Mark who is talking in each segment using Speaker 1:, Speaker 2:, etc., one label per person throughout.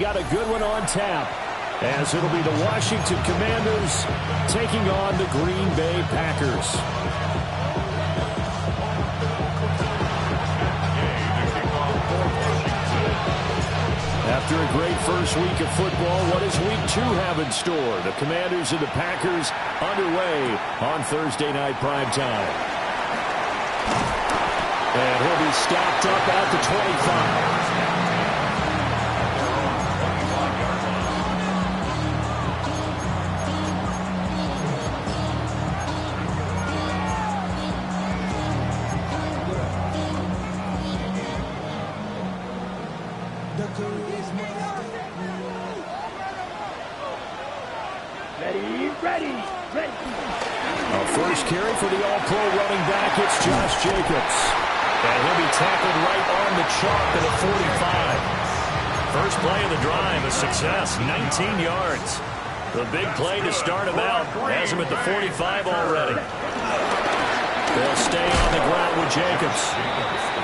Speaker 1: Got a good one on tap, as it'll be the Washington Commanders taking on the Green Bay Packers. After a great first week of football, what does week 2 have in store? The Commanders and the Packers underway on Thursday night primetime. And he'll be stopped up at the 25. First carry for the all-pro running back, it's Josh Jacobs. And he'll be tackled right on the chalk at the 45. First play of the drive, a success, 19 yards. The big play to start him out has him at the 45 already. They'll stay on the ground with Jacobs.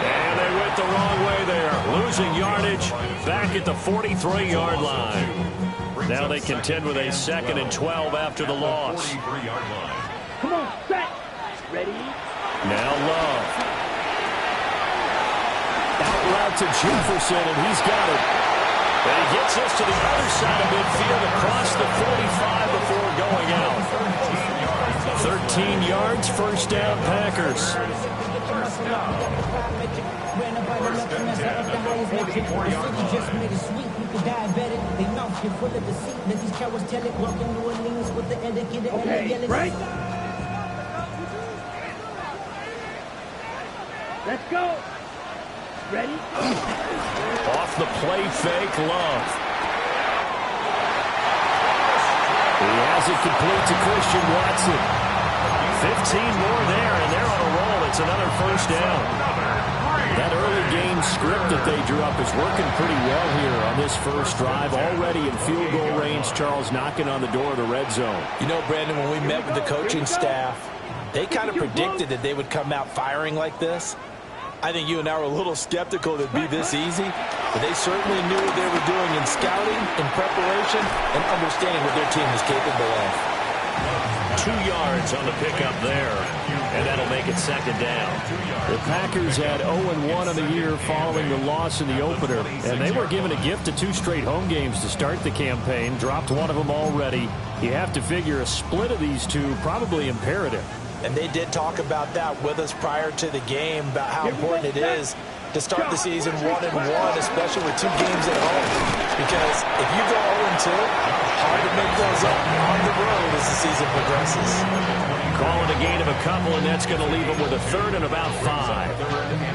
Speaker 1: And they went the wrong way there, losing yardage back at the 43-yard line. Now they contend with a 2nd and 12 after the loss.
Speaker 2: Come on, set. Ready?
Speaker 1: Now Love. Out route to Jefferson, and he's got it. And he gets us to the other side of midfield across the 45 before going out. 13 yards, first down, Packers.
Speaker 2: Okay, right. Let's go. Ready?
Speaker 1: Off the play fake, Love. He has it complete to Christian Watson. 15 more there, and they're on a roll. It's another first down. That early game script that they drew up is working pretty well here on this first drive. Already in field goal range, Charles knocking on the door of the red zone.
Speaker 3: You know, Brandon, when we met with the coaching staff, they kind of predicted that they would come out firing like this. I think you and I were a little skeptical it'd be this easy, but they certainly knew what they were doing in scouting, in preparation, and understanding what their team is capable of.
Speaker 1: 2 yards on the pickup there, and that'll make it 2nd down. The Packers had 0-1 on the year following the loss in the opener, and they were given a gift of 2 straight home games to start the campaign, dropped one of them already. You have to figure a split of these two probably imperative.
Speaker 3: And they did talk about that with us prior to the game, about how important it is to start the season 1-1, especially with 2 games at home. Because if you go 0-2, hard to make those up on the road as the season progresses.
Speaker 1: Calling a gain of a couple, and that's going to leave them with a 3rd and about 5.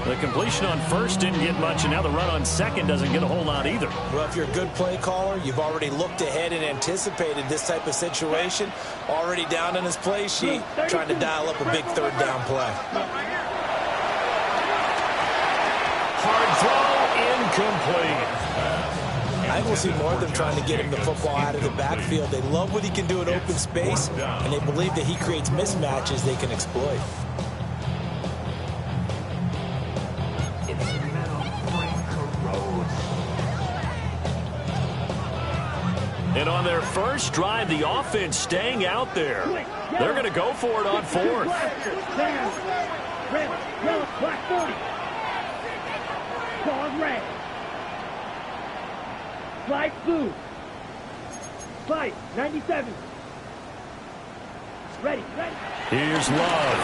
Speaker 1: The completion on first didn't get much, and now the run on second doesn't get a whole lot either.
Speaker 3: Well, if you're a good play caller, you've already looked ahead and anticipated this type of situation. Already down on his play sheet, trying to dial up a big 3rd down play.
Speaker 1: Hard throw, incomplete.
Speaker 3: I think we'll see more of them trying to get him the football out of the backfield. They love what he can do in open space, and they believe that he creates mismatches they can exploit.
Speaker 1: And on their first drive, the offense staying out there. They're going to go for it on 4th.
Speaker 2: Red, yellow, black 40. Pause red. Slide blue. Slide 97. Ready.
Speaker 1: Here's Love.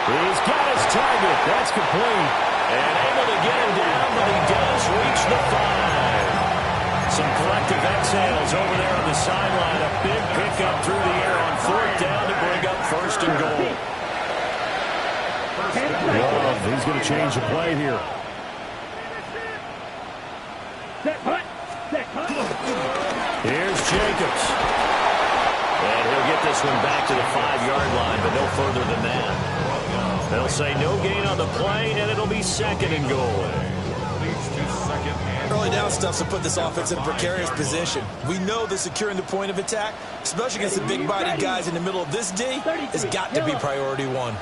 Speaker 1: He's got his target. That's complete. And able to get him down, but he does reach the 5. Some collective exhales over there on the sideline. A big pickup through the air on 4th down to bring up 1st and goal. Love, he's going to change the play here.
Speaker 2: Set hut.
Speaker 1: Here's Jacobs. And he'll get this one back to the 5-yard line, but no further than that. They'll say no gain on the play, and it'll be 2nd and goal.
Speaker 3: Early down stuff to put this offense in a precarious position. We know that securing the point of attack, especially against the big-bodied guys in the middle of this D, has got to be priority 1.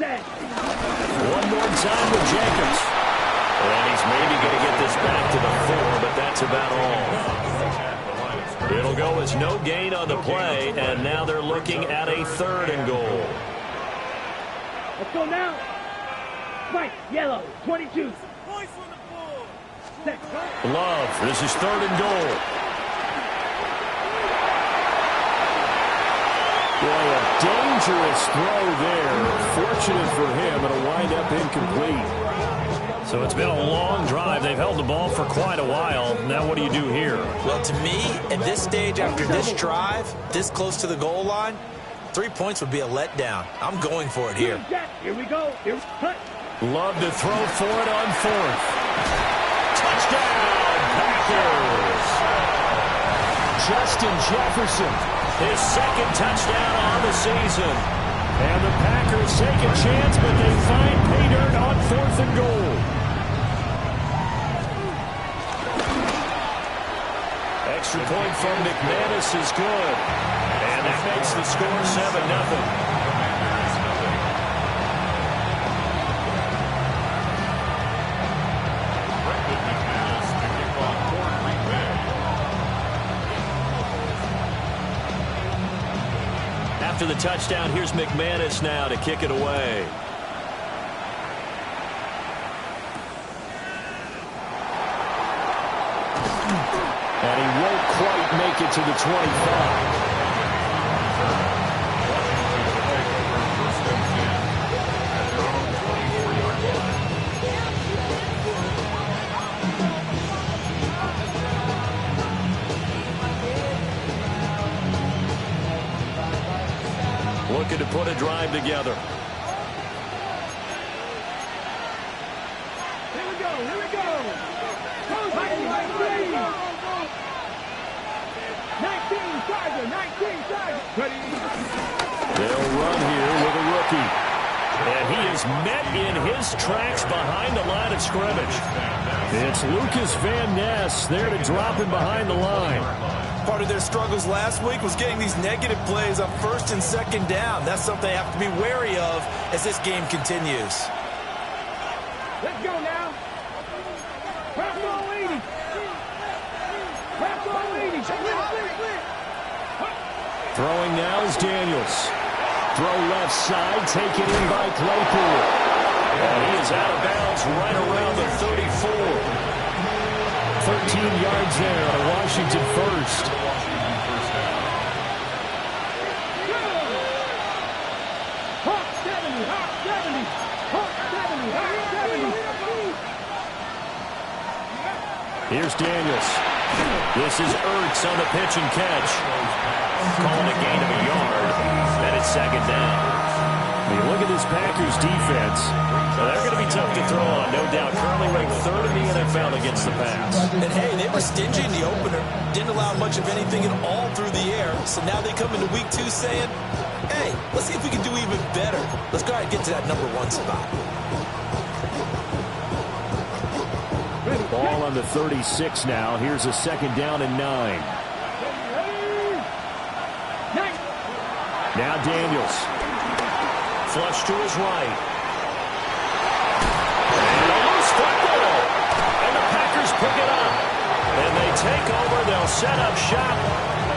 Speaker 2: Set.
Speaker 1: One more time with Jacobs. And he's maybe going to get this back to the 4, but that's about all. It'll go as no gain on the play, and now they're looking at a 3rd and goal.
Speaker 2: Let's go now. Spike, yellow, 22. Set.
Speaker 1: Love, this is 3rd and goal. Boy, a dangerous throw there. Fortunate for him, it'll wind up incomplete. So it's been a long drive. They've held the ball for quite a while. Now what do you do here?
Speaker 3: Well, to me, at this stage after this drive, this close to the goal line, 3 points would be a letdown. I'm going for it here.
Speaker 2: Here we go. Here, cut.
Speaker 1: Love to throw for it on 4th. Touchdown, Packers! Justin Jefferson, his 2nd touchdown on the season. And the Packers take a chance, but they find pay dirt on 4th and goal. Extra point from McManus is good. And that makes the score 7-0. After the touchdown, here's McManus now to kick it away. And he won't quite make it to the 25. Looking to put a drive together.
Speaker 2: Here we go. Here we go. 19 Tiger. 19 Tiger. Ready.
Speaker 1: They'll run here with a rookie. And he is met in his tracks behind the line of scrimmage. It's Lucas Van Ness there to drop him behind the line.
Speaker 3: Part of their struggles last week was getting these negative plays on 1st and 2nd down. That's something they have to be wary of as this game continues.
Speaker 2: Let's go now. Press all 80. Press all 80.
Speaker 1: Throwing now is Daniels. Throw left side, taken in by Claypool. And he is out of bounds right around the 34. 13 yards there on a Washington first.
Speaker 2: Hawk 70, Hawk 70, Hawk 70, Hawk 70.
Speaker 1: Here's Daniels. This is Ertz on the pitch and catch. Calling a gain of a yard. And it's 2nd down. When you look at this Packers defense, they're going to be tough to throw on, no doubt. Currently ranked 3rd in the NFL against the pass.
Speaker 3: And, hey, they were stingy in the opener. Didn't allow much of anything at all through the air. So now they come into week 2 saying, hey, let's see if we can do even better. Let's go ahead and get to that number 1 spot.
Speaker 1: Ball on the 36 now. Here's a 2nd down and 9. Now Daniels. Flush to his right. And a loose football. And the Packers pick it up. And they take over. They'll set up shop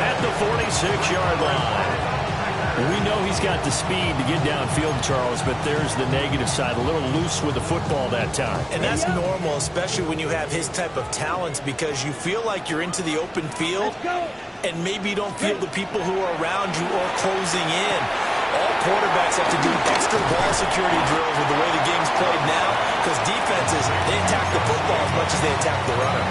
Speaker 1: at the 46-yard line. We know he's got the speed to get downfield, Charles, but there's the negative side. A little loose with the football that time.
Speaker 3: And that's normal, especially when you have his type of talents, because you feel like you're into the open field, and maybe you don't feel the people who are around you or closing in. All quarterbacks have to do extra ball security drills with the way the game's played now, because defenses, they attack the football as much as they attack the runner.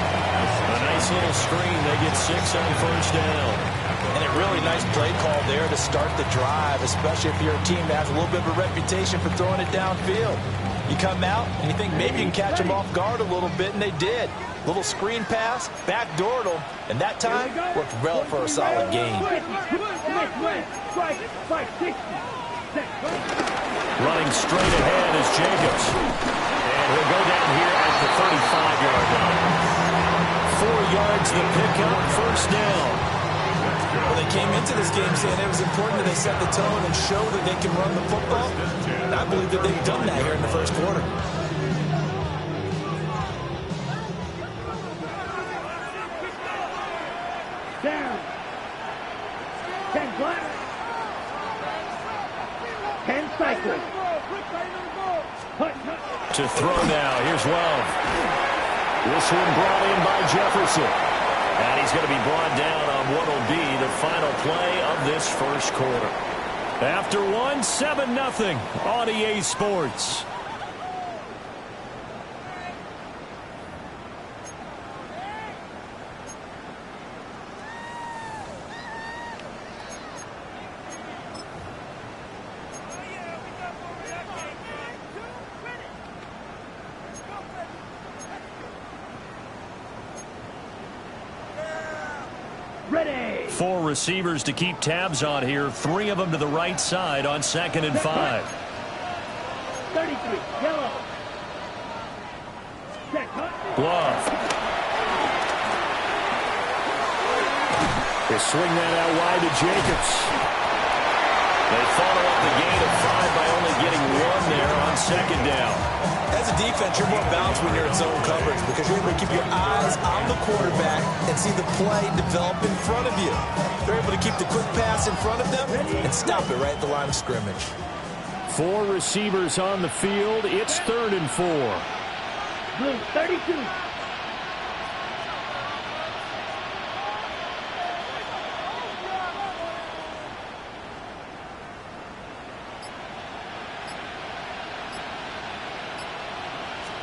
Speaker 1: A nice little screen. They get 6 on 1st down.
Speaker 3: And a really nice play call there to start the drive, especially if you're a team that has a little bit of a reputation for throwing it downfield. You come out and you think maybe you can catch them off guard a little bit, and they did. Little screen pass, backdoored them, and that time worked well for a solid gain.
Speaker 1: Running straight ahead is Jacobs. And he'll go down here at the 35-yard line. 4 yards the pickup, 1st down.
Speaker 3: Well, they came into this game saying it was important that they set the tone and show that they can run the football. And I believe that they've done that here in the first quarter.
Speaker 2: Down. 10 flat. 10 cycle.
Speaker 1: To throw now. Here's Love. This one brought in by Jefferson. And he's going to be brought down on what will be the final play of this first quarter. After one, 7-0 on EA Sports.
Speaker 2: Ready.
Speaker 1: 4 receivers to keep tabs on here. 3 of them to the right side on 2nd and 5.
Speaker 2: 33, yellow. Set,
Speaker 1: Love. They swing that out wide to Jacobs. They follow up the gain of 5 by only getting 1 there on 2nd down.
Speaker 3: As a defense, you're more balanced when you're in zone coverage because you're able to keep your eyes on the quarterback and see the play develop in front of you. They're able to keep the quick pass in front of them and stop it right at the line of scrimmage.
Speaker 1: 4 receivers on the field. It's 3rd and 4.
Speaker 2: blue, 32.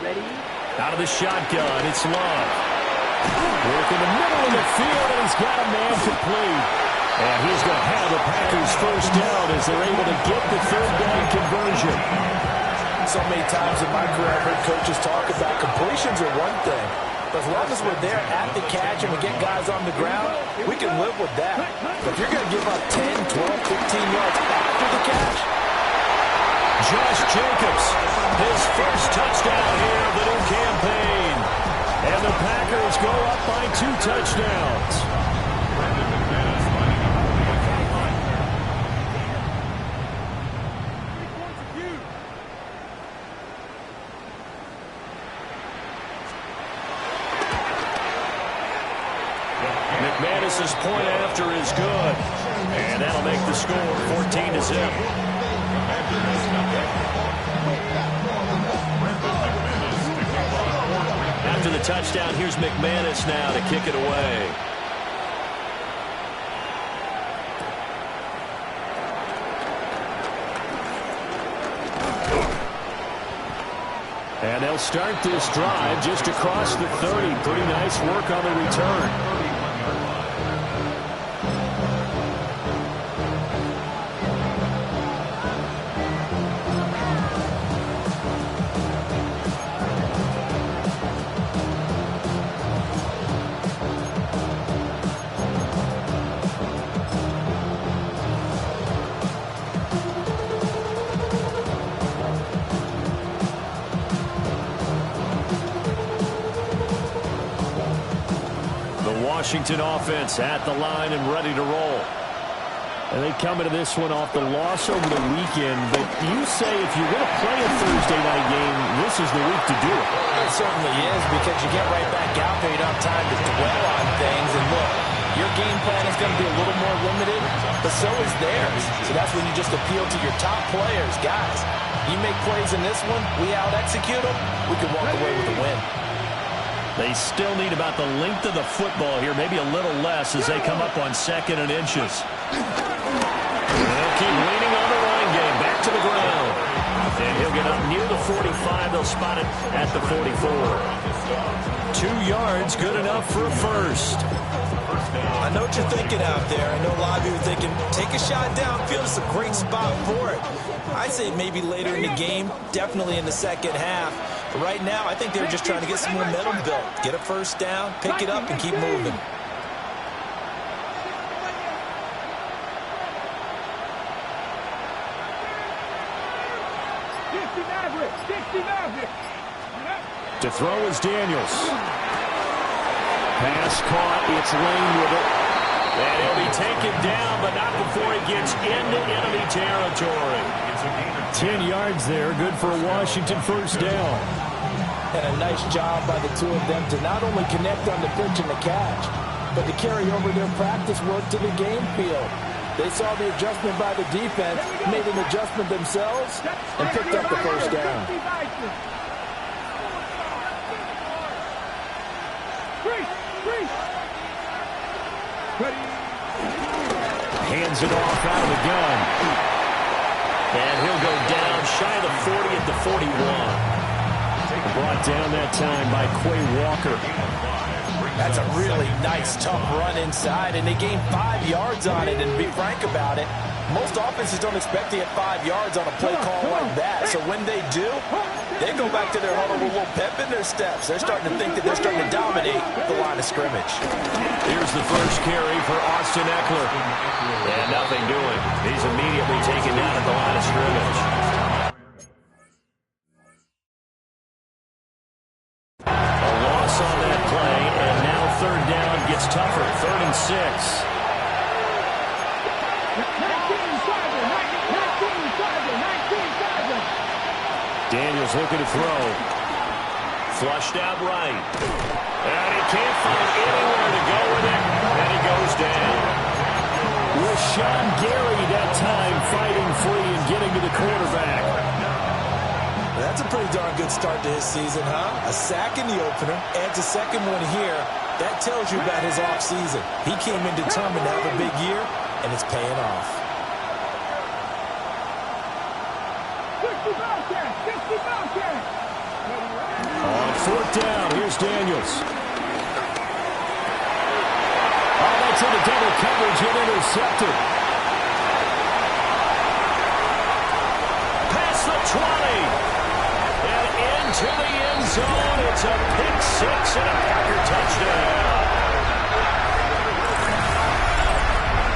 Speaker 2: Ready?
Speaker 1: Out of the shotgun, it's Love. Work in the middle of the field, and he's got a man complete. And he's going to have the Packers first down as they're able to get the 3rd down conversion.
Speaker 3: So many times in my career, I've heard coaches talk about completions are one thing. But as long as we're there at the catch and we get guys on the ground, we can live with that. But if you're going to give up 10, 12, 15 yards after the catch,
Speaker 1: Josh Jacobs, his first touchdown here of the new campaign. And the Packers go up by 2 touchdowns. McManus's point after is good. And that'll make the score 14-0. After the touchdown, here's McManus now to kick it away. And they'll start this drive just across the 30. Pretty nice work on the return. Washington offense at the line and ready to roll. And they come into this one off the loss over the weekend. But you say if you're going to play a Thursday night game, this is the week to do it.
Speaker 3: It certainly is because you get right back out there. You don't have time to dwell on things. And look, your game plan is going to be a little more limited, but so is theirs. So that's when you just appeal to your top players. Guys, you make plays in this one, we out-execute them, we can walk away with a win.
Speaker 1: They still need about the length of the football here, maybe a little less as they come up on 2nd and inches. They'll keep leaning on the line game, back to the ground. And he'll get up near the 45. They'll spot it at the 44. 2 yards, good enough for a first.
Speaker 3: I know what you're thinking out there. I know a lot of you are thinking, take a shot downfield. It's a great spot for it. I'd say maybe later in the game, definitely in the second half. But right now, I think they're just trying to get some momentum built. Get a first down, pick it up, and keep moving.
Speaker 1: To throw is Daniels. Pass caught. It's Lane with it. And he'll be taken down but not before he gets into enemy territory.
Speaker 2: 10 yards there, good for a Washington first down.
Speaker 3: And a nice job by the two of them to not only connect on the pitch and the catch, but to carry over their practice work to the game field. They saw the adjustment by the defense, made an adjustment themselves, and picked up the first down.
Speaker 2: Hands it off out of the gun.
Speaker 1: And he'll go down shy of the 40 at the 41.
Speaker 2: Brought down that time by Quay Walker.
Speaker 3: That's a really nice, tough run inside, and they gained 5 yards on it. And to be frank about it, most offenses don't expect to get 5 yards on a play call like that. So when they do, they go back to their huddle with a little pep in their steps. They're starting to think that they're starting to dominate the line of scrimmage.
Speaker 1: Here's the first carry for Austin Eckler. And nothing doing. He's immediately taken down at the line of scrimmage. A loss on that play, and now third down gets tougher. 3rd and 6.
Speaker 2: Daniels looking to throw.
Speaker 1: Flushed out right. And he can't find anywhere to go with it. And he goes down.
Speaker 2: Rashawn Gary that time fighting free and getting to the quarterback.
Speaker 3: That's a pretty darn good start to his season, huh? A sack in the opener, adds a second one here. That tells you about his offseason. He came in determined to have a big year, and it's paying off.
Speaker 2: On 4th down, here's Daniels. Oh, that's into double coverage and intercepted.
Speaker 1: Past the 20. And into the end zone. It's a pick 6 and a Packer touchdown.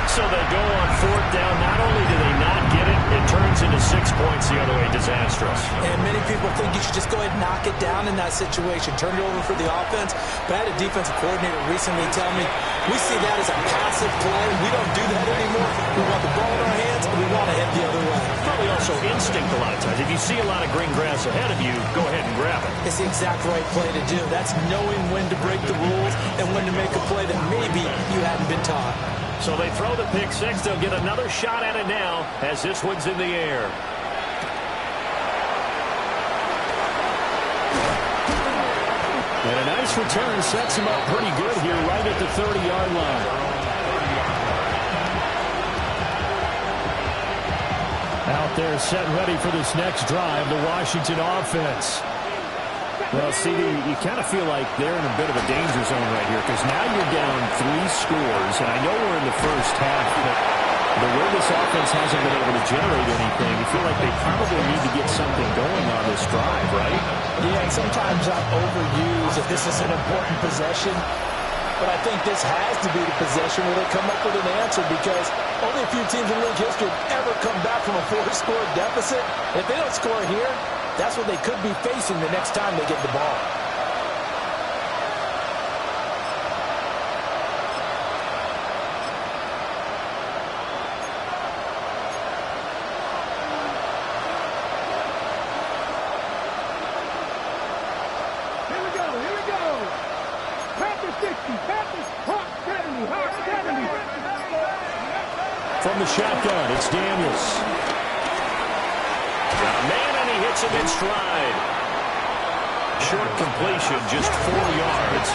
Speaker 1: So they go on 4th down. Not only do they not get it, it turns into 6 points the other way. Disastrous.
Speaker 3: And many people think you should just go ahead and knock it down in that situation. Turn it over for the offense. But I had a defensive coordinator recently tell me, we see that as a passive play. We don't do that anymore. We want the ball in our hands, and we want to head the other way.
Speaker 1: Probably also instinct a lot of times. If you see a lot of green grass ahead of you, go ahead and grab it.
Speaker 3: It's the exact right play to do. That's knowing when to break the rules and when to make a play that maybe you hadn't been taught.
Speaker 1: So they throw the pick 6. They'll get another shot at it now as this one's in the air.
Speaker 2: And a nice return sets him up pretty good here right at the 30-yard line. Out there set ready for this next drive, the Washington offense. Well, CD, you kind of feel like they're in a bit of a danger zone right here because now you're down 3 scores, and I know we're in the first half, but the way this offense hasn't been able to generate anything, you feel like they probably need to get something going on this drive, right?
Speaker 3: Yeah, and sometimes I overuse if this is an important possession, but I think this has to be the possession where they come up with an answer because only a few teams in league history have ever come back from a 4-score deficit. If they don't score here, that's what they could be facing the next time they get the ball.
Speaker 2: Here we go. Packers 60, Packers Hawk 70, Hawk 70. From the shotgun, it's Daniels.
Speaker 1: Man, and he hits him in stride. Short completion, just 4 yards.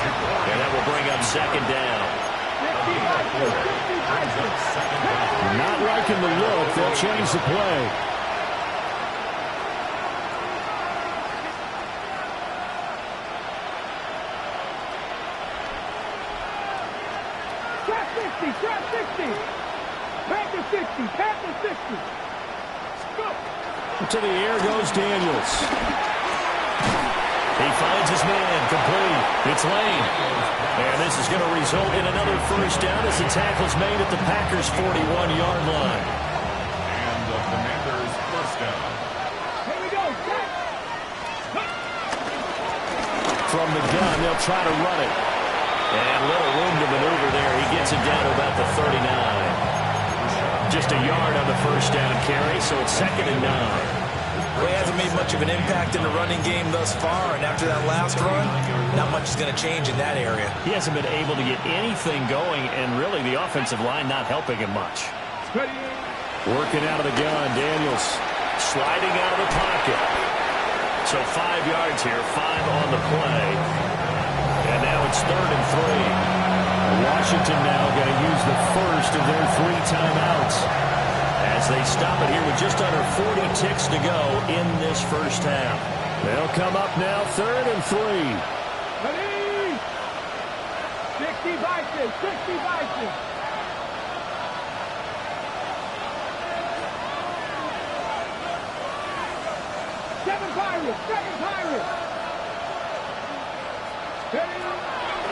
Speaker 1: And that will bring up 2nd down.
Speaker 2: Not liking the look. They'll change the play. Trap 60. Packers 60. Packers 60. To the air goes Daniels.
Speaker 1: He finds his man, complete. It's Lane. And this is going to result in another first down as the tackle is made at the Packers' 41-yard line.
Speaker 4: And the Commanders' first down.
Speaker 2: Here we go. From the gun, they'll try to run it.
Speaker 1: And little room to maneuver there. He gets it down to about the 39.
Speaker 2: Just a yard on the first down carry, so it's 2nd and 9.
Speaker 3: Well, he hasn't made much of an impact in the running game thus far, and after that last run, not much is going to change in that area.
Speaker 2: He hasn't been able to get anything going, and really the offensive line not helping him much. Working out of the gun, Daniels sliding out of the pocket. So 5 yards here, 5 on the play. And now it's 3rd and 3. Washington now going to use the first of their 3 timeouts as they stop it here with just under 40 ticks to go in this first half. They'll come up now 3rd and 3.
Speaker 5: Ready? 60 Vikings, 60 Vikings. Seven Pirates.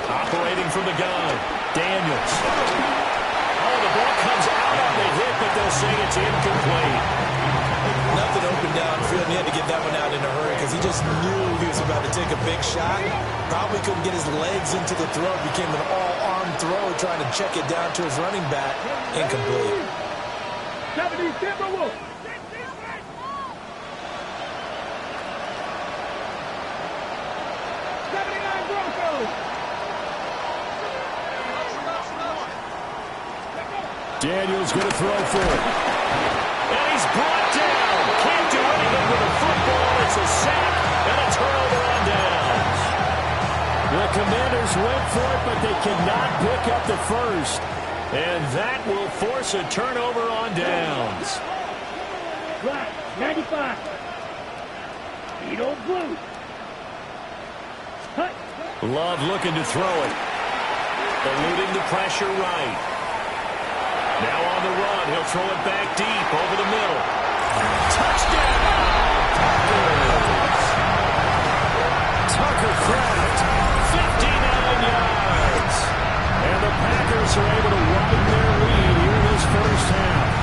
Speaker 2: Operating from the gun, Daniels. Oh, the ball comes out on the hit, but they'll say it's incomplete.
Speaker 3: Nothing open downfield, and he had to get that one out in a hurry because he just knew he was about to take a big shot. Probably couldn't get his legs into the throw. It became an all-arm throw, trying to check it down to his running back. Incomplete.
Speaker 5: 70 Timberwolves. 79 Broncos.
Speaker 2: Daniels going to throw for it. And he's brought down. Can't do anything with the football. It's a sack and a turnover on downs. The Commanders went for it, but they cannot pick up the first. And that will force a turnover on downs.
Speaker 5: Right, 95. Beat old blue. Hut.
Speaker 2: Love looking to throw it. Eluding the pressure right. Now on the run, he'll throw it back deep over the middle. Touchdown! Packers! Tucker Kraft, 59 yards. And the Packers are able to widen their lead here in this first half.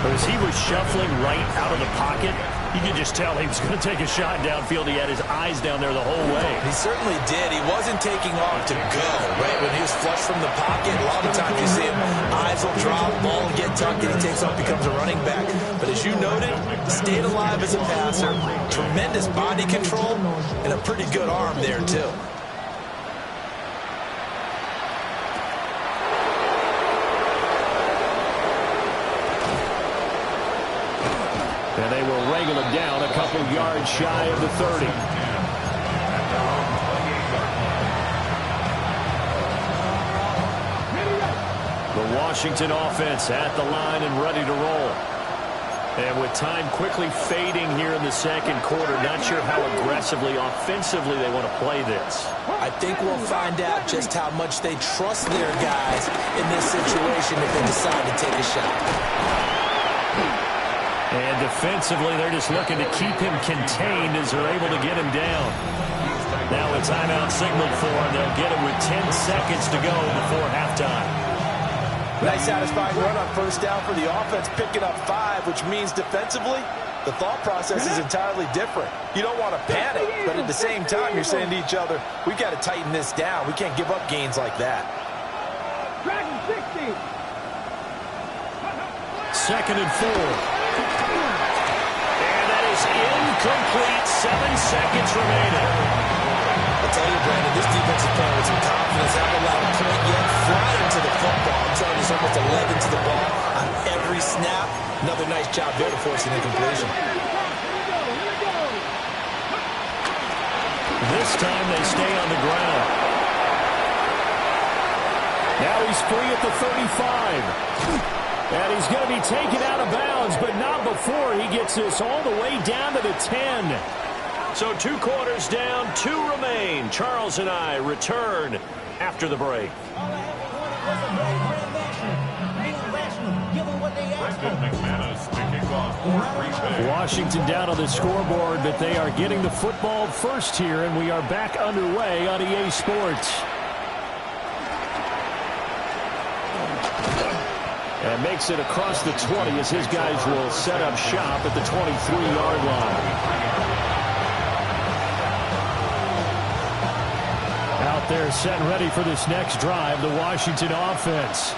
Speaker 2: But as he was shuffling right out of the pocket, you could just tell he was going to take a shot downfield. He had his eyes down there the whole way.
Speaker 3: He certainly did. He wasn't taking off to go, right? When he was flush from the pocket, a lot of times you see him, eyes will drop, ball will get tucked, and he takes off, becomes a running back. But as you noted, stayed alive as a passer, tremendous body control, and a pretty good arm there, too.
Speaker 2: And they will wrangle him down a couple yards shy of the 30. The Washington offense at the line and ready to roll. And with time quickly fading here in the second quarter, not sure how aggressively, offensively they want to play this.
Speaker 3: I think we'll find out just how much they trust their guys in this situation if they decide to take a shot.
Speaker 2: And defensively, they're just looking to keep him contained as they're able to get him down. Now a timeout signaled for him. They'll get him with 10 seconds to go before halftime.
Speaker 3: Nice satisfying run on first down for the offense, picking up 5, which means defensively, the thought process is entirely different. You don't want to panic, but at the same time, you're saying to each other, we've got to tighten this down. We can't give up gains like that.
Speaker 5: Dragon 60.
Speaker 2: 2nd and 4. Incomplete, 7 seconds remaining.
Speaker 3: I'll tell you, Brandon, this defense is playing with some confidence. Haven't allowed a point yet. Flying to the football. I'm telling you, it's almost 11 to the ball on every snap. Another nice job there to force an incompletion.
Speaker 2: This time they stay on the ground. Now he's free at the 35. And he's going to be taken out of bounds, but not before he gets this all the way down to the 10. So 2 quarters down, 2 remain. Charles and I return after the break. Washington down on the scoreboard, but they are getting the football first here, and we are back underway on EA Sports. And makes it across the 20 as his guys will set up shop at the 23-yard line. Out out there set ready for this next drive, the Washington offense.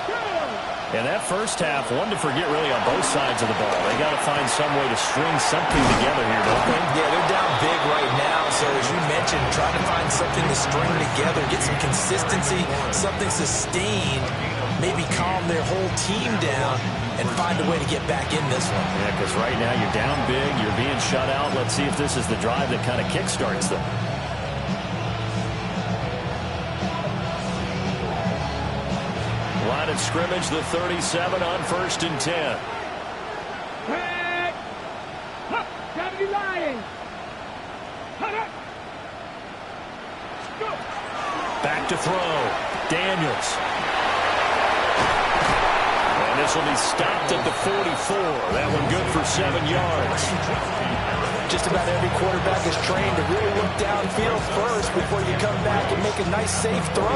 Speaker 2: And that first half, one to forget really on both sides of the ball. They got to find some way to string something together here, don't they?
Speaker 3: Yeah, they're down big right now. So as you mentioned, trying to find something to string together, get some consistency, something sustained, maybe calm their whole team down and find a way to get back in this one.
Speaker 2: Yeah, because right now you're down big, you're being shut out. Let's see if this is the drive that kind of kickstarts them. Line of scrimmage, the 37 on 1st and 10.
Speaker 5: Hey! Hup! 70 Lions! Hut up! Go!
Speaker 2: Back to throw. Daniels. And this will be stopped at the 44. That one good for 7 yards.
Speaker 3: Just about every quarterback is trained to really look downfield first before you come back and make a nice, safe throw.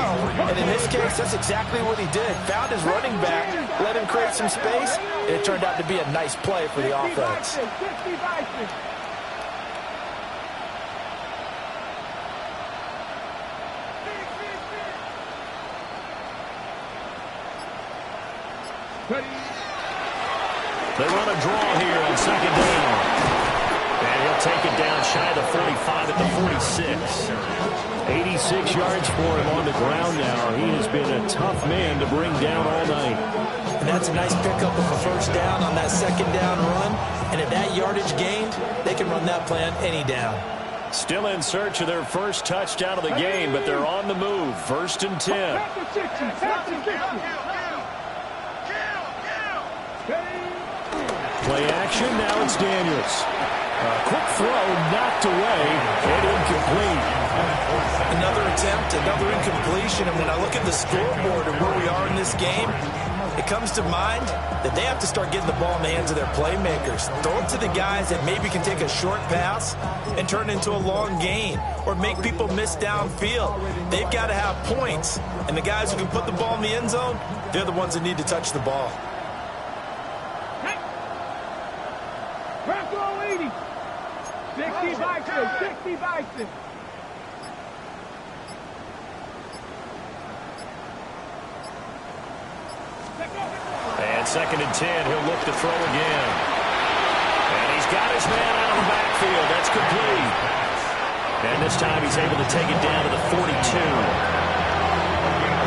Speaker 3: And in this case, that's exactly what he did. Found his running back, let him create some space, and it turned out to be a nice play for the offense.
Speaker 5: 50 Bison!
Speaker 2: They run a draw here on 2nd down. And he'll take it down shy of the 45 at the 46. 86 yards for him on the ground now. He has been a tough man to bring down all night.
Speaker 3: And that's a nice pickup of a first down on that 2nd down run. And at that yardage gained, they can run that play on any down.
Speaker 2: Still in search of their first touchdown of the game, but they're on the move. 1st and 10.
Speaker 5: Back to 60! Back to 60!
Speaker 2: Play action, now it's Daniels. Quick throw, knocked away, and incomplete.
Speaker 3: Another attempt, another incompletion, and when I look at the scoreboard and where we are in this game, it comes to mind that they have to start getting the ball in the hands of their playmakers. Throw it to the guys that maybe can take a short pass and turn it into a long gain or make people miss downfield. They've got to have points, and the guys who can put the ball in the end zone, they're the ones that need to touch the ball.
Speaker 5: Bronco 80! 60 Bison! 60 Bison!
Speaker 2: And 2nd and 10, he'll look to throw again. And he's got his man out of the backfield. That's complete. And this time he's able to take it down to the 42.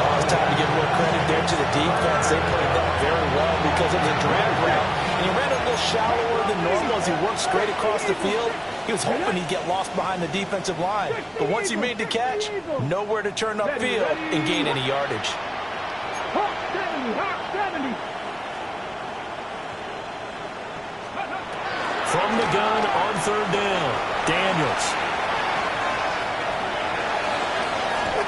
Speaker 3: Oh, it's time to give more credit there to the defense. They played that very well because it was a drag route. And he ran a little shallower than normal as he worked straight across the field. He was hoping he'd get lost behind the defensive line. But once he made the catch, nowhere to turn upfield and gain any yardage.
Speaker 5: Hawk 70! Hawk 70!
Speaker 2: From the gun on 3rd down, Daniels.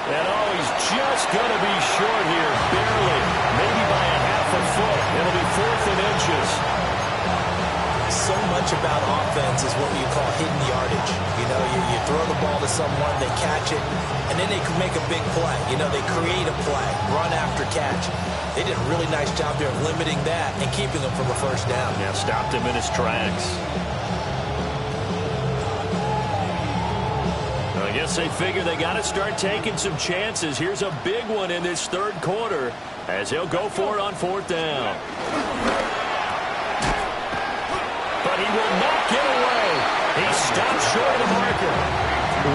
Speaker 2: And oh, he's just going to be short here, barely, maybe by a half a foot. It'll be 4th and inches.
Speaker 3: So much about offense is what you call hidden yardage. You know, you throw the ball to someone, they catch it, and then they can make a big play. You know, they create a play, run after catch. They did a really nice job there of limiting that and keeping him from a first down.
Speaker 2: Yeah, stopped him in his tracks. I guess they figure they got to start taking some chances. Here's a big one in this 3rd quarter as he'll go for it on 4th down. But he will not get away. He stops short of the marker.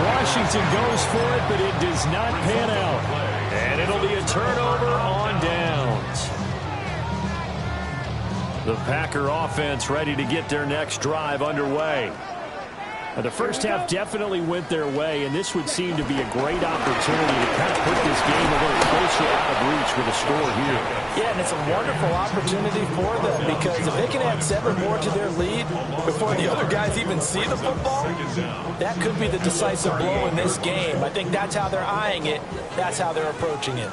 Speaker 2: Washington goes for it, but it does not pan out. And it'll be a turnover on downs. The Packer offense ready to get their next drive underway. The first half definitely went their way, and this would seem to be a great opportunity to kind of put this game a little closer out of reach with a score here.
Speaker 3: Yeah, and it's a wonderful opportunity for them because if they can add 7 more to their lead before the other guys even see the football, that could be the decisive blow in this game. I think that's how they're eyeing it. That's how they're approaching it.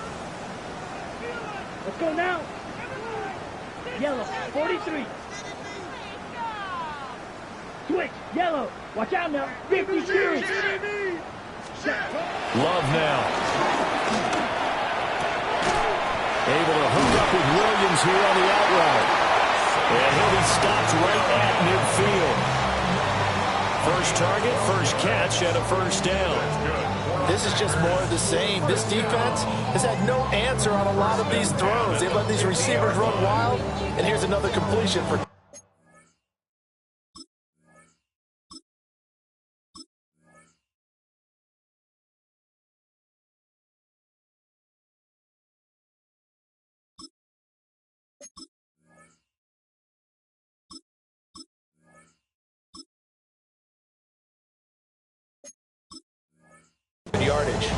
Speaker 5: Let's go now! Yellow, 43. Switch, yellow. Watch out now. 52.
Speaker 2: Love now. Able to hook up with Williams here on the out route. And he'll be stopped right at midfield. First target, first catch, and a first down.
Speaker 3: This is just more of the same. This defense has had no answer on a lot of these throws. They've let these receivers run wild, and here's another completion for yardage.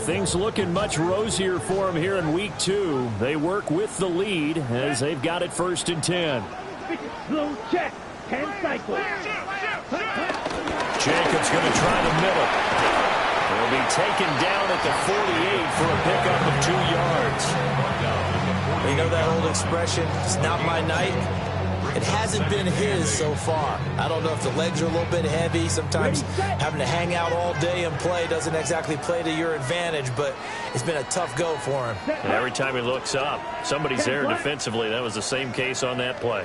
Speaker 2: Things looking much rosier for them here in week 2. They work with the lead as they've got it 1st and 10.
Speaker 5: Slow check. 10 cycles.
Speaker 2: Jacobs going to try to middle. He'll be taken down at the 48 for a pickup of 2 yards.
Speaker 3: You know that old expression, it's not my night? It hasn't been his so far. I don't know if the legs are a little bit heavy. Sometimes having to hang out all day and play doesn't exactly play to your advantage, but it's been a tough go for him.
Speaker 2: And every time he looks up, somebody's there defensively. That was the same case on that play.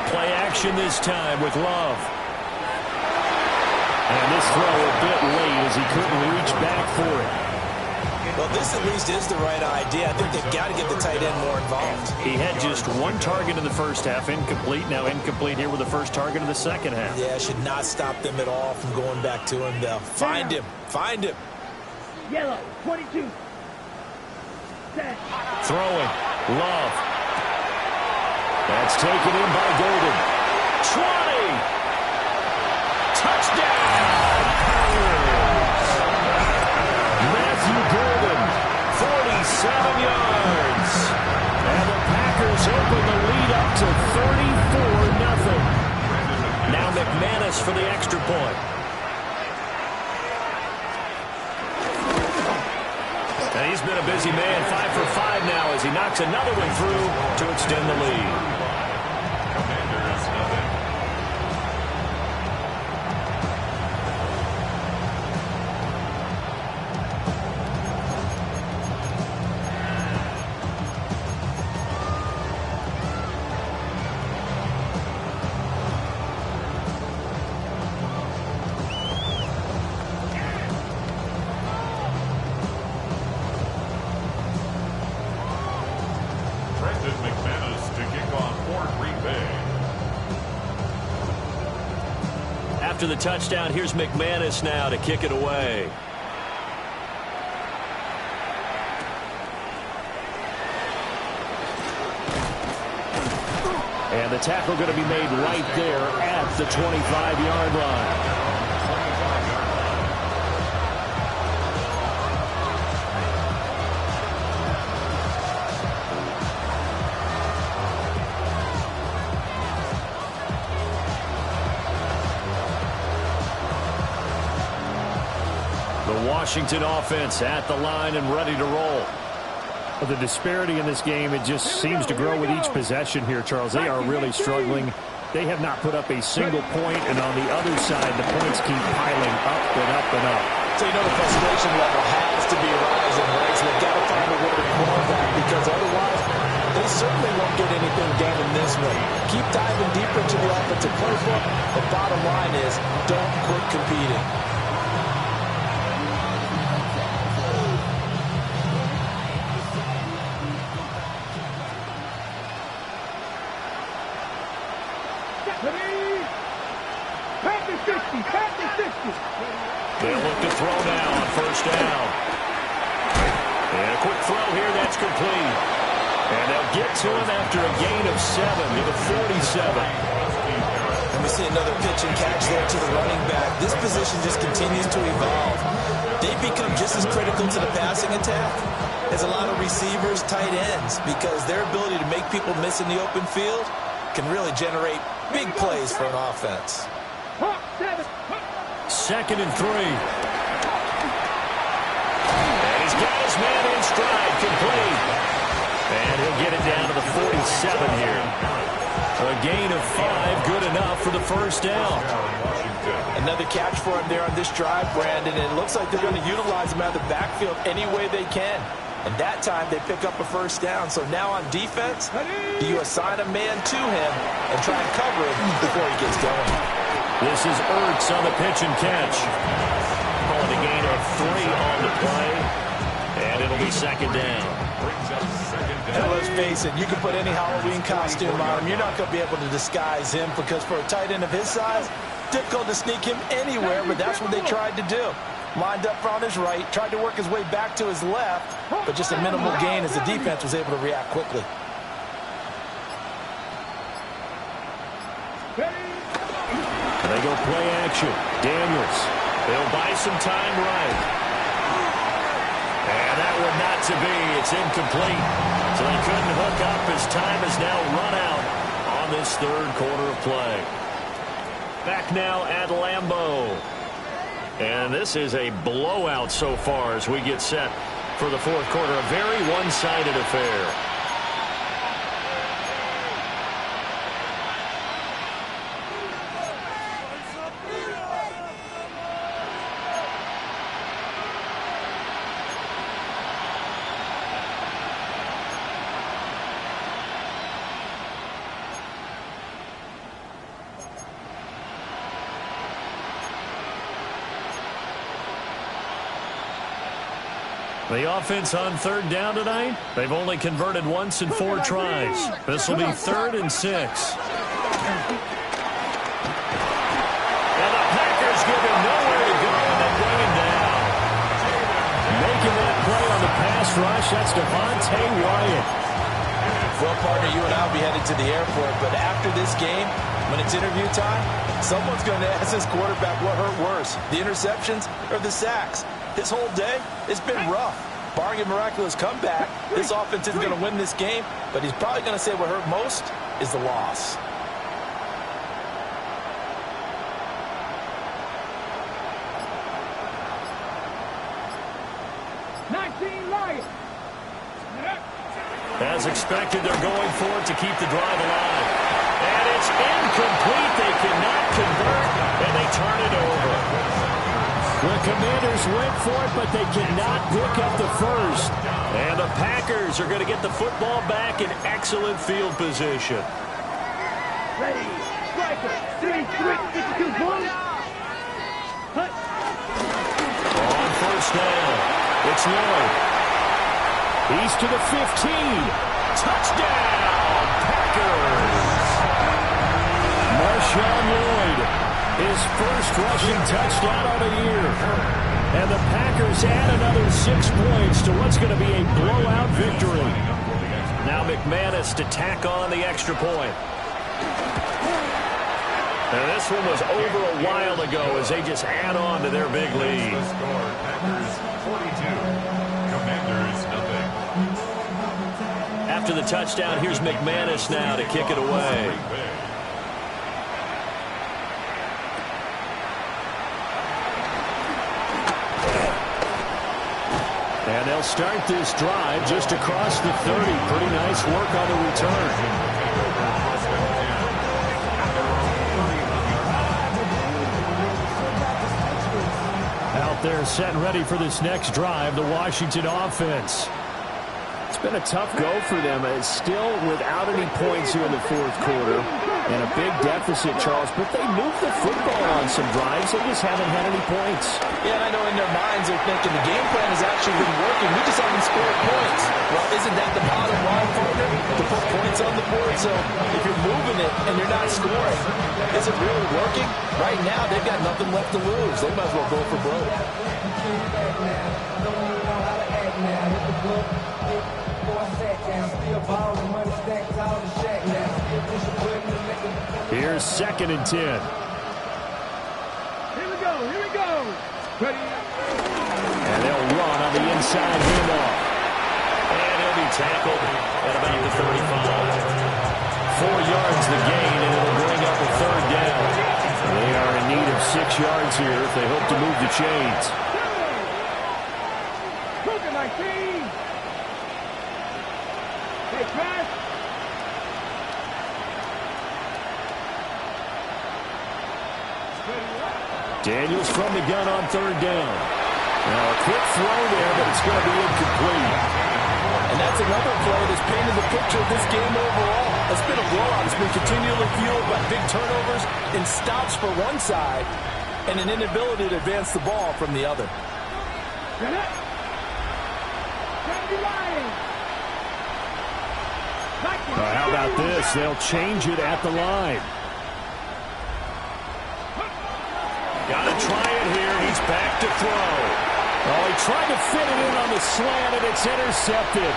Speaker 2: Play action this time with Love. And this throw a bit late as he couldn't reach back for it.
Speaker 3: Well, this at least is the right idea. I think they've got to get the tight end more involved.
Speaker 2: He had just 1 target in the first half, incomplete. Now incomplete here with the first target of the second half.
Speaker 3: Yeah, should not stop them at all from going back to him, though. Find him. Find him.
Speaker 5: Yellow, 22. Set.
Speaker 2: Throwing. Love. That's taken in by Golden. 20. Touchdown! Matthew Golden, 47 yards. And the Packers open the lead up to 34-0. Now McManus for the extra point. And he's been a busy man, 5 for 5 now as he knocks another one through to extend the lead. After the touchdown, here's McManus now to kick it away. And the tackle going to be made right there at the 25-yard line. Washington offense at the line and ready to roll. Well, the disparity in this game, it just seems to grow with each possession here, Charles. They are really struggling. They have not put up a single point, and on the other side, the points keep piling up and up and up.
Speaker 3: So you know the frustration level has to be rising, right? So they've got to find a way to quell that, because otherwise they certainly won't get anything done in this one. Keep diving deeper into the offensive playbook. The bottom line is don't quit competing.
Speaker 2: They'll look to throw now on first down. And a quick throw here, that's complete. And they'll get to him after a gain of 7 to the 47.
Speaker 3: And we see another pitch and catch there to the running back. This position just continues to evolve. They've become just as critical to the passing attack as a lot of receivers, tight ends, because their ability to make people miss in the open field can really generate big plays for an offense.
Speaker 2: 2nd and 3. And he's got his man in stride, complete. And he'll get it down to the 47 here. A gain of 5, good enough for the first down.
Speaker 3: Another catch for him there on this drive, Brandon, and it looks like they're going to utilize him out of the backfield any way they can. And that time they pick up a first down. So now on defense, do you assign a man to him and try and cover him before he gets going?
Speaker 2: This is Ertz on the pitch and catch. Calling a gain of 3 on the play. And it'll be second down.
Speaker 3: And let's face it, you can put any Halloween costume on him. You're not going to be able to disguise him because for a tight end of his size, difficult to sneak him anywhere, but that's what they tried to do. Lined up on his right, tried to work his way back to his left, but just a minimal gain as the defense was able to react quickly.
Speaker 2: They go play action. Daniels. They'll buy some time right. And that one not to be. It's incomplete. So they couldn't hook up as time has now run out on this third quarter of play. Back now at Lambeau. And this is a blowout so far as we get set for the fourth quarter. A very one-sided affair. The offense on third down tonight, they've only converted once in 4 tries. This will be 3rd and 6. And the Packers give him nowhere to go, and they bring him down. Making that play on the pass rush, that's Devontae Wyatt.
Speaker 3: Well, partner, you and I will be headed to the airport, but after this game, when it's interview time, someone's going to ask this quarterback what hurt worse, the interceptions or the sacks. His whole day, it's been rough. Barring a miraculous comeback, this offense isn't going to win this game, but he's probably going to say what hurt most is the loss.
Speaker 2: As expected, they're going for it to keep the drive alive. And it's incomplete. They cannot convert, and they turn it over. The Commanders went for it, but they cannot pick up the first. And the Packers are going to get the football back in excellent field position.
Speaker 5: Ready, striker, 3-3, 52 points.
Speaker 2: On first down, it's Lloyd. He's to the 15. Touchdown, Packers! Marshawn Lloyd. His first rushing touchdown of the year. And the Packers add another 6 points to what's going to be a blowout victory. Now McManus to tack on the extra point. And this one was over a while ago as they just add on to their big lead.
Speaker 4: Packers 42, Commanders nothing.
Speaker 2: After the touchdown, here's McManus now to kick it away. And they'll start this drive just across the 30. Pretty nice work on the return. Out there set and ready for this next drive, the Washington offense. It's been a tough go for them. It's still without any points here in the fourth quarter. And a big deficit, Charles, but they moved the football on some drives. They just haven't had any points.
Speaker 3: Yeah, and I know in their minds they're thinking the game plan has actually been working. We just haven't scored points. Well, isn't that the bottom line, partner? To put points on the board. So if you're moving it and you're not scoring, is it really working? Right now, they've got nothing left to lose. They might as well go for broke.
Speaker 2: Here's 2nd and 10.
Speaker 5: Here we go, ready.
Speaker 2: And they'll run on the inside handoff. And he'll be tackled at about the 35. 4 yards the gain, and it'll bring up a 3rd down. They are in need of 6 yards here if they hope to move the chains.
Speaker 5: Look at my team. Hey, Crash.
Speaker 2: Daniels from the gun on 3rd down. Now a quick throw there, but it's going to be incomplete.
Speaker 3: that's another play that's painted the picture of this game overall. It's been a blowout. It's been continually fueled by big turnovers and stops for one side and an inability to advance the ball from the other.
Speaker 2: How about this? They'll change it at the line.
Speaker 1: Got to try it here. He's back to throw.
Speaker 2: Oh, he tried to fit it in on the slant, and it's intercepted.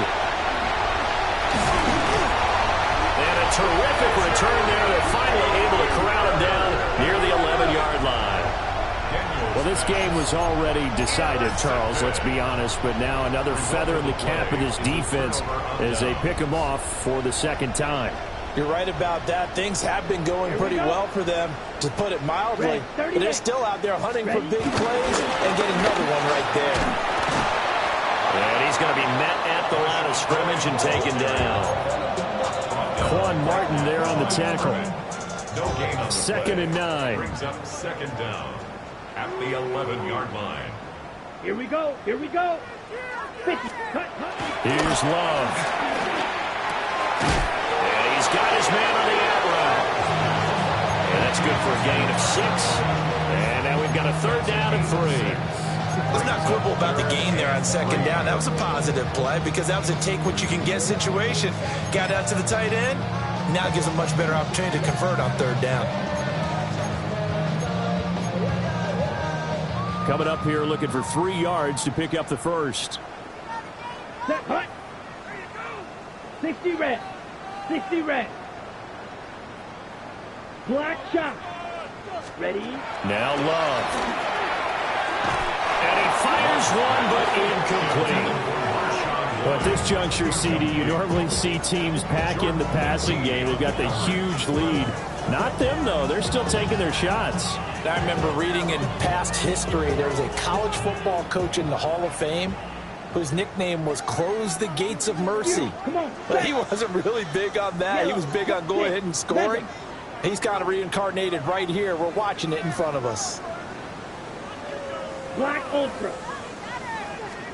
Speaker 1: And a terrific return there. They're finally able to corral him down near the 11-yard line.
Speaker 2: Well, this game was already decided, Charles, let's be honest. But now another feather in the cap of this defense as they pick him off for the second time.
Speaker 3: You're right about that. Things have been going pretty well for them, to put it mildly. But they're still out there hunting for big plays and getting another one right there.
Speaker 1: And he's going to be met at the line of scrimmage and taken down.
Speaker 2: Quan Martin there on the tackle.
Speaker 4: No gain on the
Speaker 2: 2nd and 9.
Speaker 4: Brings up 2nd down at the 11-yard line.
Speaker 5: Here we go. Here we go. 50. Cut.
Speaker 2: Here's Love.
Speaker 1: And he's got his man on the out route. And that's good for a gain of 6. And now we've got a 3rd down and 3.
Speaker 3: Let's not quibble about the gain there on 2nd down. That was a positive play because that was a take-what-you-can-get situation. Got out to the tight end. Now gives a much better opportunity to convert on 3rd down.
Speaker 2: Coming up here looking for 3 yards to pick up the first.
Speaker 5: Set. Cut. 60 red. 60 red. Black shot. Ready?
Speaker 2: Now Love. And he fires one, but incomplete. Well, at this juncture, CD, you normally see teams pack in the passing game. They've got the huge lead. Not them, though. They're still taking their shots.
Speaker 3: I remember reading in past history, there was a college football coach in the Hall of Fame whose nickname was Close the Gates of Mercy. But he wasn't really big on that. He was big on go ahead and scoring. He's kind of reincarnated right here. We're watching it in front of us.
Speaker 5: Black Ultra.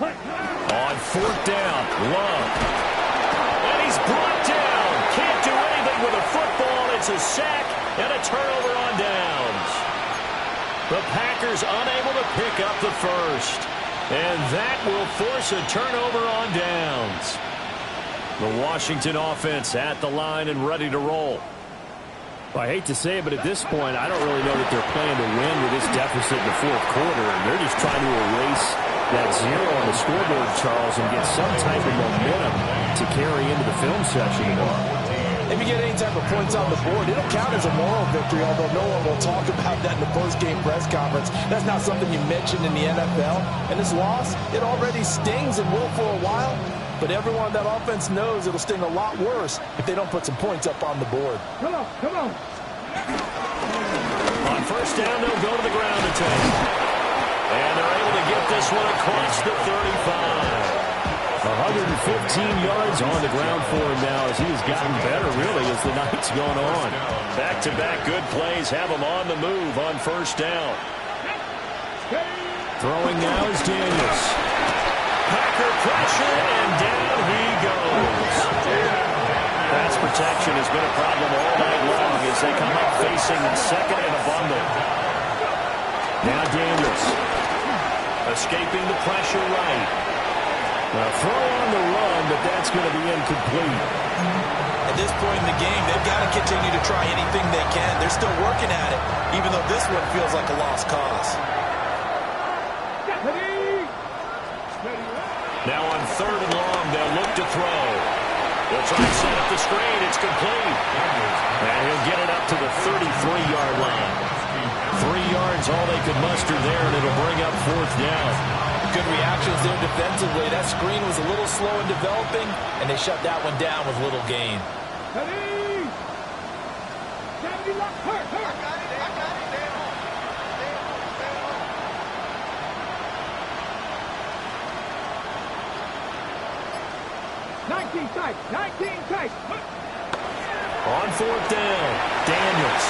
Speaker 2: On 4th down, Love.
Speaker 1: And he's brought down. Can't do anything with a football. It's a sack and a turnover on downs. The Packers unable to pick up the first. And that will force a turnover on downs. The Washington offense at the line and ready to roll. Well, I hate to say it, but at this point, I don't really know that they're playing to win with this deficit in the 4th quarter. And they're just trying to erase that 0 on the scoreboard, Charles, and get some type of momentum to carry into the film session tomorrow.
Speaker 3: If you get any type of points on the board, it'll count as a moral victory, although no one will talk about that in the post-game press conference. That's not something you mentioned in the NFL. And this loss, it already stings and will for a while. But everyone on that offense knows it'll sting a lot worse if they don't put some points up on the board.
Speaker 5: Come on, come on.
Speaker 1: On 1st down, they'll go to the ground attack. And they're able to get this one across the 35.
Speaker 2: 115 yards on the ground for him now as he has gotten better, really, as the night's gone on.
Speaker 1: Back-to-back good plays have him on the move on 1st down.
Speaker 2: Throwing now is Daniels.
Speaker 1: Packer pressure, and down he goes.
Speaker 2: Pass protection has been a problem all night long as they come up facing 2nd and a bundle. Now Daniels.
Speaker 1: Escaping the pressure right.
Speaker 2: A throw on the run, but that's going to be incomplete.
Speaker 3: At this point in the game, they've got to continue to try anything they can. They're still working at it, even though this one feels like a lost cause.
Speaker 1: Now on 3rd and long, they'll look to throw. They'll try to set up the screen. It's complete. And he'll get it up to the 33-yard line.
Speaker 2: 3 yards, all they could muster there, and it'll bring up 4th down.
Speaker 3: Good reactions there defensively. That screen was a little slow in developing, and they shut that one down with little gain.
Speaker 2: On 4th down, Daniels.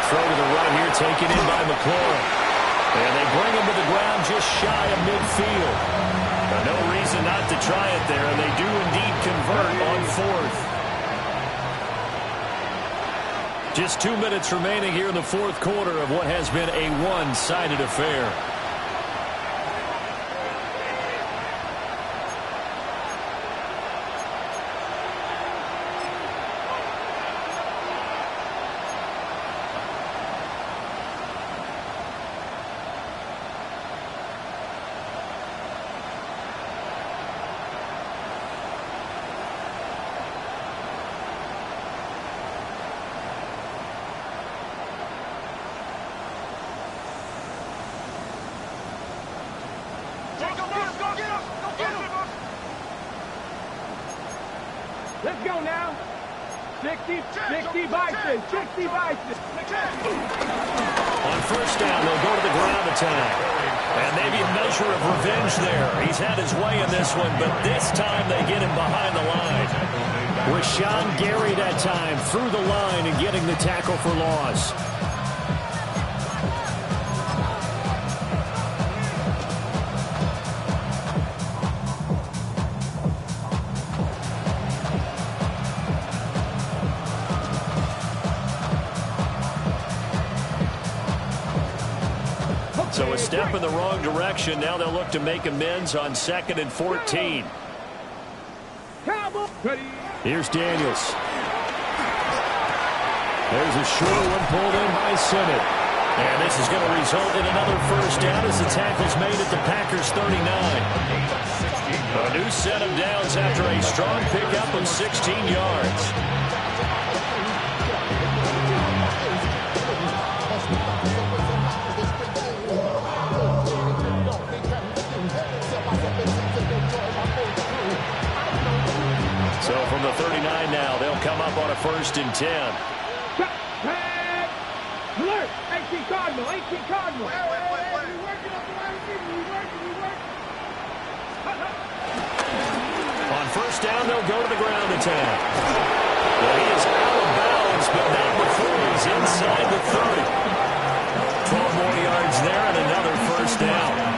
Speaker 2: Throw to the right here, taken in by McLaurin. And they bring him to the ground just shy of midfield. No reason not to try it there, and they do indeed convert on fourth. Just 2 minutes remaining here in the fourth quarter of what has been a one-sided affair.
Speaker 5: Let's go now. 60 Bison. 60 Bison.
Speaker 2: On first down, they'll go to the ground attack. And maybe a measure of revenge there. He's had his way in this one, but this time they get him behind the line. Rashawn Gary that time through the line and getting the tackle for loss. So a step in the wrong direction. Now they'll look to make amends on 2nd and 14. Here's Daniels. There's a short one pulled in by Simmons. And this is going to result in another first down as the tackle's made at the Packers 39. A new set of downs after a strong pickup of 16 yards. So from the 39 now, they'll come up on a 1st and 10.
Speaker 5: Alert! 18 Cardinal, 18 Cardinal.
Speaker 2: On first down, they'll go to the ground attack. Well, he is out of bounds, but not before he's inside the 30. 12 more yards there and another first down.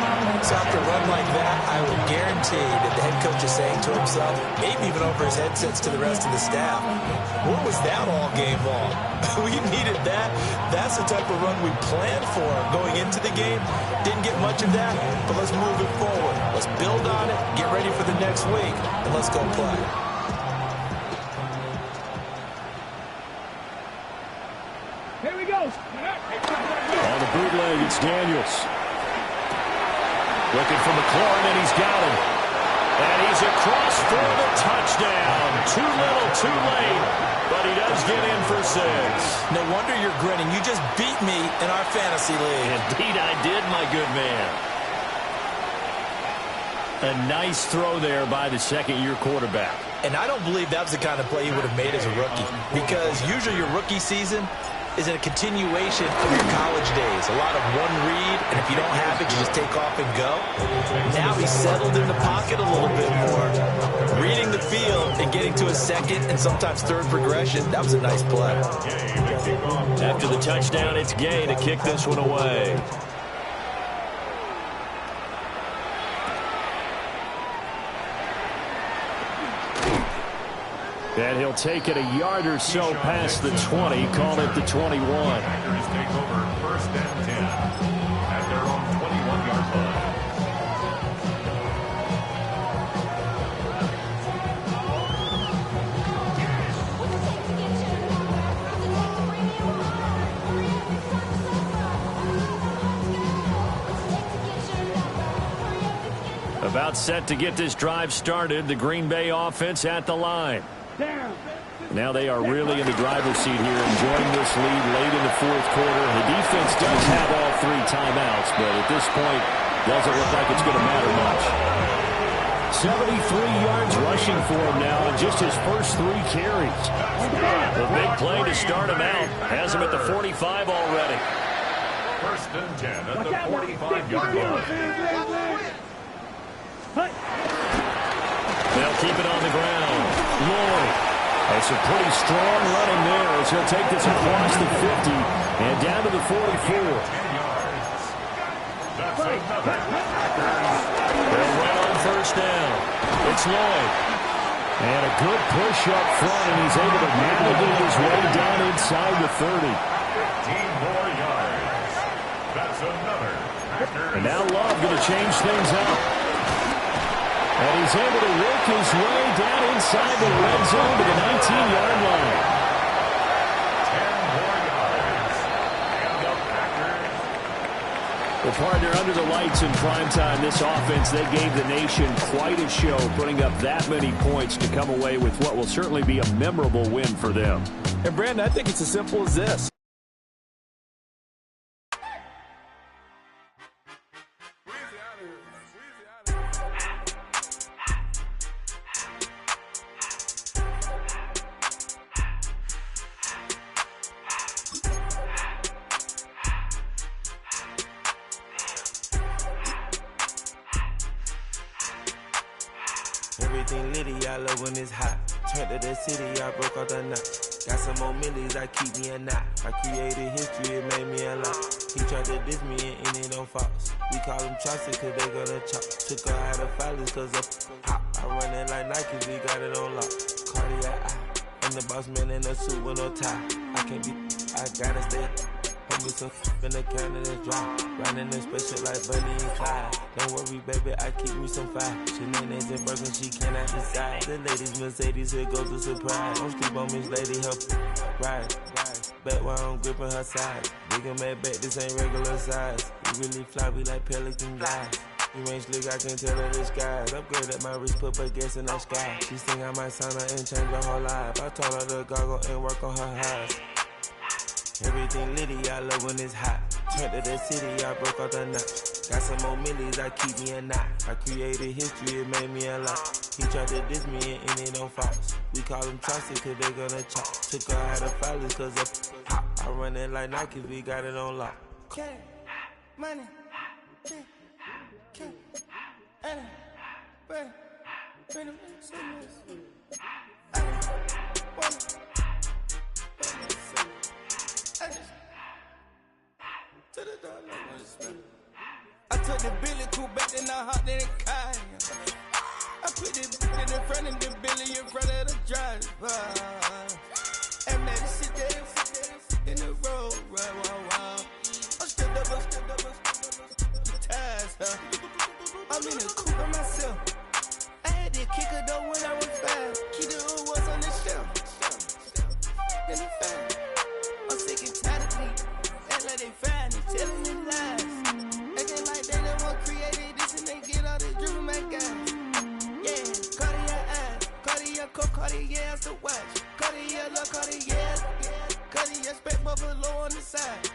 Speaker 3: So after a run like that, I would guarantee that the head coach is saying to himself, maybe even over his headsets to the rest of the staff, what was that all game long? We needed that. That's the type of run we planned for going into the game. Didn't get much of that, but let's move it forward. Let's build on it, get ready for the next week, and let's go play.
Speaker 5: Here we go.
Speaker 2: On the bootleg, it's Daniels. Looking for McLaurin, and he's got him. And he's across for the touchdown. Too little, too late. But he does get in for 6.
Speaker 3: No wonder you're grinning. You just beat me in our fantasy league.
Speaker 2: Indeed I did, my good man. A nice throw there by the second-year quarterback.
Speaker 3: And I don't believe that was the kind of play he would have made as a rookie. Because usually your rookie season is a continuation of your college days. A lot of one read, and if you don't have it, you just take off and go. Now he's settled in the pocket a little bit more, reading the field and getting to a second and sometimes third progression. That was a nice play.
Speaker 2: After the touchdown, it's Gay to kick this one away. And he'll take it a yard or so past the 20, call it the 21.
Speaker 4: Packers take over 1st and 10 at their own 21-yard line.
Speaker 2: About set to get this drive started, the Green Bay offense at the line. Now they are really in the driver's seat here, enjoying this lead late in the fourth quarter. The defense does have all 3 timeouts, but at this point, doesn't look like it's going to matter much. 73 yards rushing for him now in just his first 3 carries. A big play to start him out. Has him at the 45 already.
Speaker 4: 1st and 10 at the 45-yard line.
Speaker 2: They'll keep it on the ground. Lloyd. That's a pretty strong running there as he'll take this across the 50 and down to the 44.
Speaker 4: That's another.
Speaker 2: They'll run on
Speaker 1: first down. It's Lloyd.
Speaker 2: And a good push up front, and he's able to navigate his way down inside the 30.
Speaker 4: 15 more yards. That's another.
Speaker 2: And now Love going to change things up. And he's able to work his way down inside the red zone to the 19-yard line.
Speaker 4: 10 more yards. And the Packers.
Speaker 2: Well, partner, under the lights in primetime, this offense, they gave the nation quite a show, putting up that many points to come away with what will certainly be a memorable win for them.
Speaker 3: And, Brandon, I think it's as simple as this.
Speaker 6: Everything litty, I love when it's hot. Turned to the city, I broke out the knot. Got some more millies, I keep me a knot. I created history, it made me a lot. He tried to diss me and it on Fox. We call them Chaucer cause they gonna chop. Took her out of filers cause of hot. I run it like Nike, we got it on lock. Cardiac eye, I'm the boss man in a suit with no tie. I can't be, I gotta stay. Hold me some in the can and it's dry. Riding in special like Bunny and Clyde. Don't worry, baby, I keep me some fire. Shenanigans and Birkin, she cannot decide. The ladies Mercedes, here goes the surprise. Don't sleep on Miss Lady, help ride. Back while I'm gripping her side. Big and mad back, this ain't regular size. We really fly, we like pelican guys. You ain't slick, I can tell her the skies. Upgrade at my wrist, put baguettes in the sky. She think I might sign her and change her whole life. I told her to goggle and work on her highs. Everything litty, I love when it's hot. Turned to the city, I broke out the knot. Got some more millies, I keep me a knot. I created history, it made me a lot. He tried to diss me and it on Fox. We call them Chaucer cause they gonna chop. Took her out of filers cause of hot. I run it like Nike, we got it on lock.
Speaker 7: Cash, money, cash, Anna, bread, freedom, I took the Billy cool back and I hopped in the car. I put it in front of the Billy in front of the driver. And made it sit there in the road. I'm still up, the tires, huh? I'm in the coupe by myself. I had that kicker though when I was 5. Keep the old ones on the shelf. In the fan. I'm sick and tired of me. Act like they find it, telling me lies. Acting like they the one created this and they get all this driven my guys. Yeah, Cartier eyes, Cartier coat, Cartier ass to watch. Cartier look, Cartier, Cartier spec buffalo on the side.